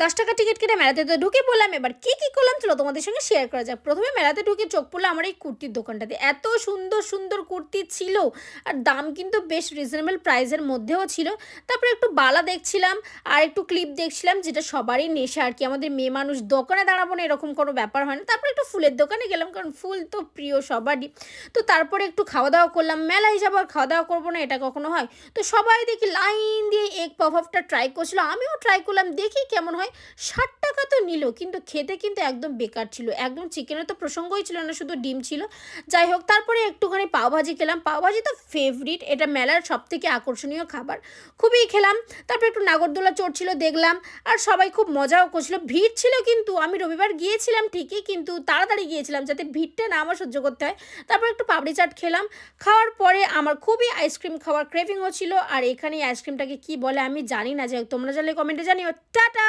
10 টাকা টিকিট কেটে মেলাতে তো ঢুকে পড়লাম। এবার কি কি করলাম চলো তোমাদের সঙ্গে শেয়ার করা যাক। প্রথমে মেলাতে ঢুকে চোখ পড়লো আমার এই কুর্তির দোকানটাতে। এত সুন্দর সুন্দর কুর্তি ছিল আর দাম কিন্তু বেশ রিজনেবল প্রাইসের মধ্যেও ছিল। তারপরে একটু বালা দেখছিলাম আর একটু ক্লিপ দেখছিলাম, যেটা সবারই নেশা আর কি। আমাদের মেয়ে মানুষ দোকানে দাঁড়াবো না এরকম কোনো ব্যাপার হয় না। তারপরে একটু ফুলের দোকানে গেলাম, কারণ ফুল তো প্রিয় সবারই। তো তারপরে একটু খাওয়া দাওয়া করলাম। মেলায় যাবো আর খাওয়া দাওয়া করবো না, এটা কখনো হয়? তো সবাই দেখি লাইন দিয়ে এগ পাফটা ট্রাই করছিল, আমিও ট্রাই করলাম, দেখি কেমন হয়। 60 টাকা তো নিল, কিন্তু খেতে কিন্তু একদম বেকার ছিল। একদম চিকেনের তো প্রসঙ্গই ছিল না, শুধু ডিম ছিল। যাই হোক, তারপরে একটুখানি পাওভাজি খেলাম। পাওভাজি তো ফেভারিট, এটা মেলার সবথেকে আকর্ষণীয় খাবার, খুবই খেলাম। তারপরে একটু নাগরদোলা চড়ছিল দেখলাম, আর সবাই খুব মজাও করছিল। ভিড় ছিল, কিন্তু আমি রবিবার গিয়েছিলাম ঠিকই, কিন্তু তাড়াতাড়ি গিয়েছিলাম যাতে ভিড়টা না আমার সহ্য করতে হয়। তারপর একটু পাপড়ি চাট খেলাম। খাওয়ার পরে আমার খুবই আইসক্রিম খাওয়ার ক্রেভিং হচ্ছিল, আর এখানে এই আইসক্রিমটাকে কী বলে আমি জানি না। যাই হোক, তোমরা জানলে কমেন্টে জানিও। টাটা।